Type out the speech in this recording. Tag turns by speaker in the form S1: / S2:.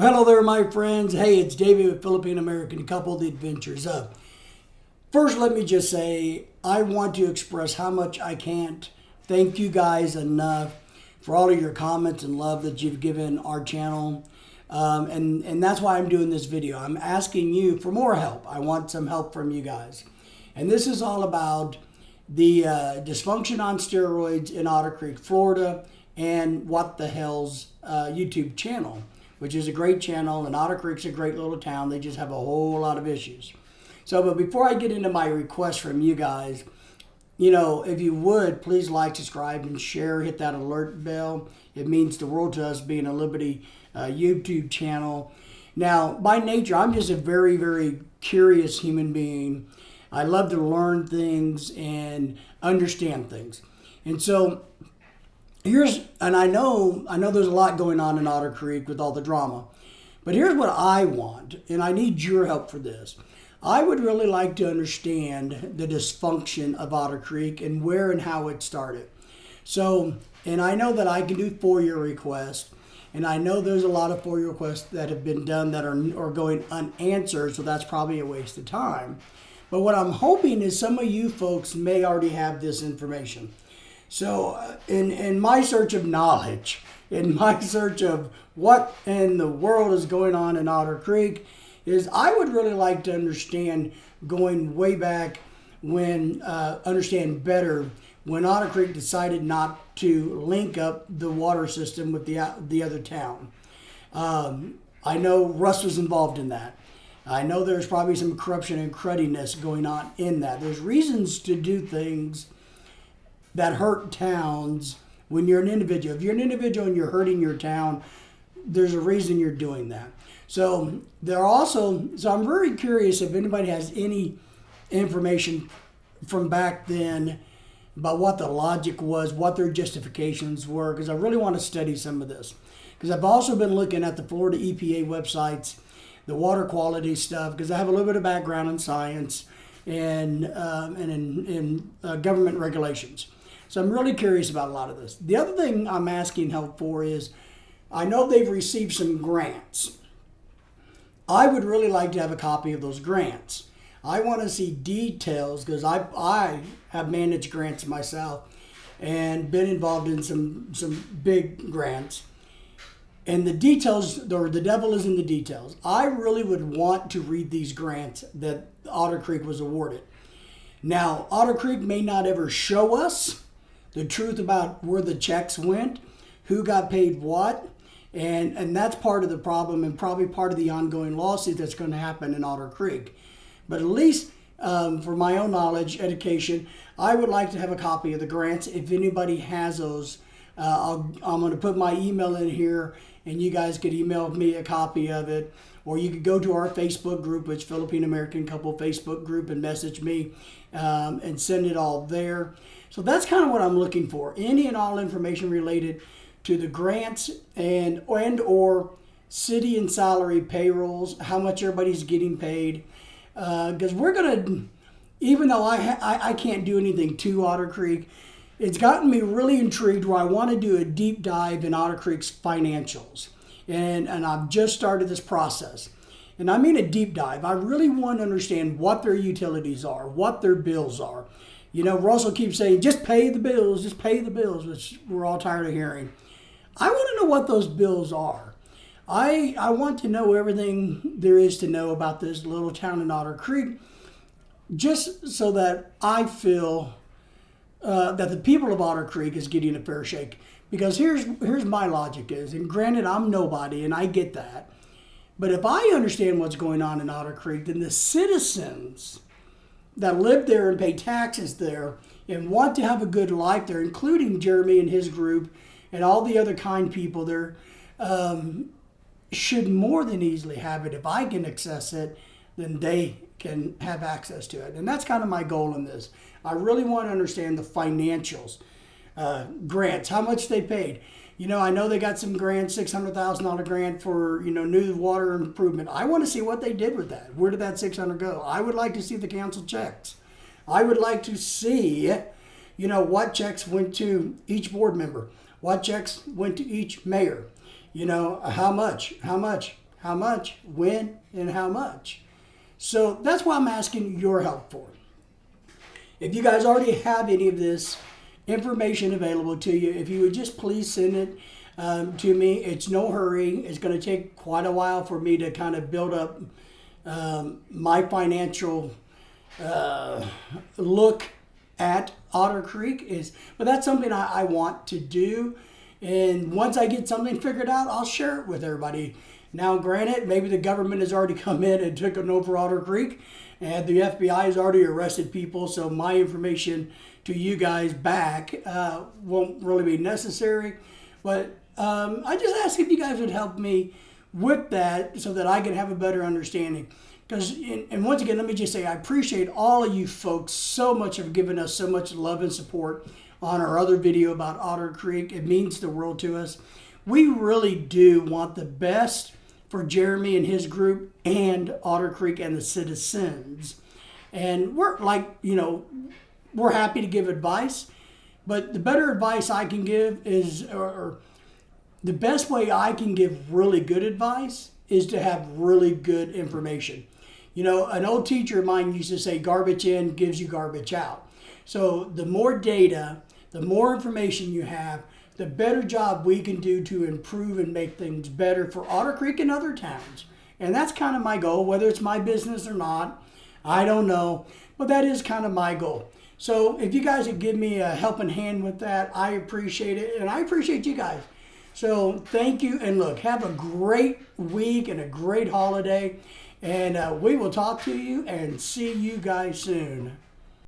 S1: Well, hello there, my friends. Hey, it's David with Philippine American Couple, The Adventures Of. First, let me just say, I want to express how much I can't thank you guys enough for all of your comments and love that you've given our channel. And that's why I'm doing this video. I'm asking you for more help. I want some help from you guys. And this is all about the dysfunction on steroids in Otter Creek, Florida, and What the Hell's YouTube channel, which is a great channel, and Otter Creek's a great little town. They just have a whole lot of issues. So, but before I get into my request from you guys, if you would, please like, subscribe, and share. Hit that alert bell. It means the world to us being a Liberty YouTube channel. Now, by nature, I'm just a very, very curious human being. I love to learn things and understand things. And so, I know there's a lot going on in Otter Creek with all the drama, but here's what I want, and I need your help for this. I would really like to understand the dysfunction of Otter Creek and where and how it started. So, and I know that I can do FOIA requests, and I know there's a lot of FOIA requests that have been done that are going unanswered, so that's probably a waste of time. But what I'm hoping is some of you folks may already have this information. So in my search of knowledge, in my search of what in the world is going on in Otter Creek, is I would really like to understand going way back when, understand better when Otter Creek decided not to link up the water system with the other town. I know Russ was involved in that. I know there's probably some corruption and crudiness going on in that. There's reasons to do things that hurt towns when you're an individual. If you're an individual and you're hurting your town, there's a reason you're doing that. So I'm very curious if anybody has any information from back then about what the logic was, what their justifications were, because I really want to study some of this. Because I've also been looking at the Florida EPA websites, the water quality stuff, because I have a little bit of background in science and in government regulations. So I'm really curious about a lot of this. The other thing I'm asking help for is, I know they've received some grants. I would really like to have a copy of those grants. I want to see details because I have managed grants myself and been involved in some big grants. And the details, or the devil is in the details. I really would want to read these grants that Otter Creek was awarded. Now, Otter Creek may not ever show us the truth about where the checks went, who got paid what, and that's part of the problem and probably part of the ongoing lawsuit that's going to happen in Otter Creek. But at least for my own knowledge, education, I would like to have a copy of the grants. If anybody has those, I'm going to put my email in here, and you guys could email me a copy of it, or you could go to our Facebook group, which is Philippine American Couple Facebook group, and message me and send it all there. So that's kind of what I'm looking for. Any and all information related to the grants and or city and salary payrolls, how much everybody's getting paid. Because we're going to, even though I can't do anything to Otter Creek, it's gotten me really intrigued where I want to do a deep dive in Otter Creek's financials. And I've just started this process. And I mean a deep dive. I really want to understand what their utilities are, what their bills are. Russell keeps saying, just pay the bills, which we're all tired of hearing. I want to know what those bills are. I want to know everything there is to know about this little town in Otter Creek, just so that I feel that the people of Otter Creek is getting a fair shake. Because here's my logic is, and granted I'm nobody and I get that, but if I understand what's going on in Otter Creek, then the citizens that live there and pay taxes there and want to have a good life there, including Jeremy and his group and all the other kind people there, should more than easily have it. If I can access it, then they can have access to it. And that's kind of my goal in this. I really want to understand the financials, grants, how much they paid. I know they got some grants, $600,000 grant for, new water improvement. I want to see what they did with that. Where did that $600 go? I would like to see the council checks. I would like to see, what checks went to each board member, what checks went to each mayor, how much, how much, when, and how much. So that's what I'm asking your help for. If you guys already have any of this information available to you, if you would just please send it to me. It's no hurry. It's going to take quite a while for me to kind of build up my financial look at Otter Creek. But that's something I want to do. And once I get something figured out, I'll share it with everybody. Now, granted, maybe the government has already come in and taken over Otter Creek, and the FBI has already arrested people, so my information to you guys back won't really be necessary. But I just ask if you guys would help me with that so that I can have a better understanding. Because, and once again, let me just say, I appreciate all of you folks so much for giving us so much love and support on our other video about Otter Creek. It means the world to us. We really do want the best for Jeremy and his group and Otter Creek and the citizens. And we're we're happy to give advice, but the better advice I can give is, or the best way I can give really good advice is to have really good information. You know, an old teacher of mine used to say, garbage in gives you garbage out. So the more data, the more information you have, the better job we can do to improve and make things better for Otter Creek and other towns. And that's kind of my goal, whether it's my business or not, I don't know, but that is kind of my goal. So if you guys would give me a helping hand with that, I appreciate it, and I appreciate you guys. So thank you, and look, have a great week and a great holiday, and we will talk to you and see you guys soon.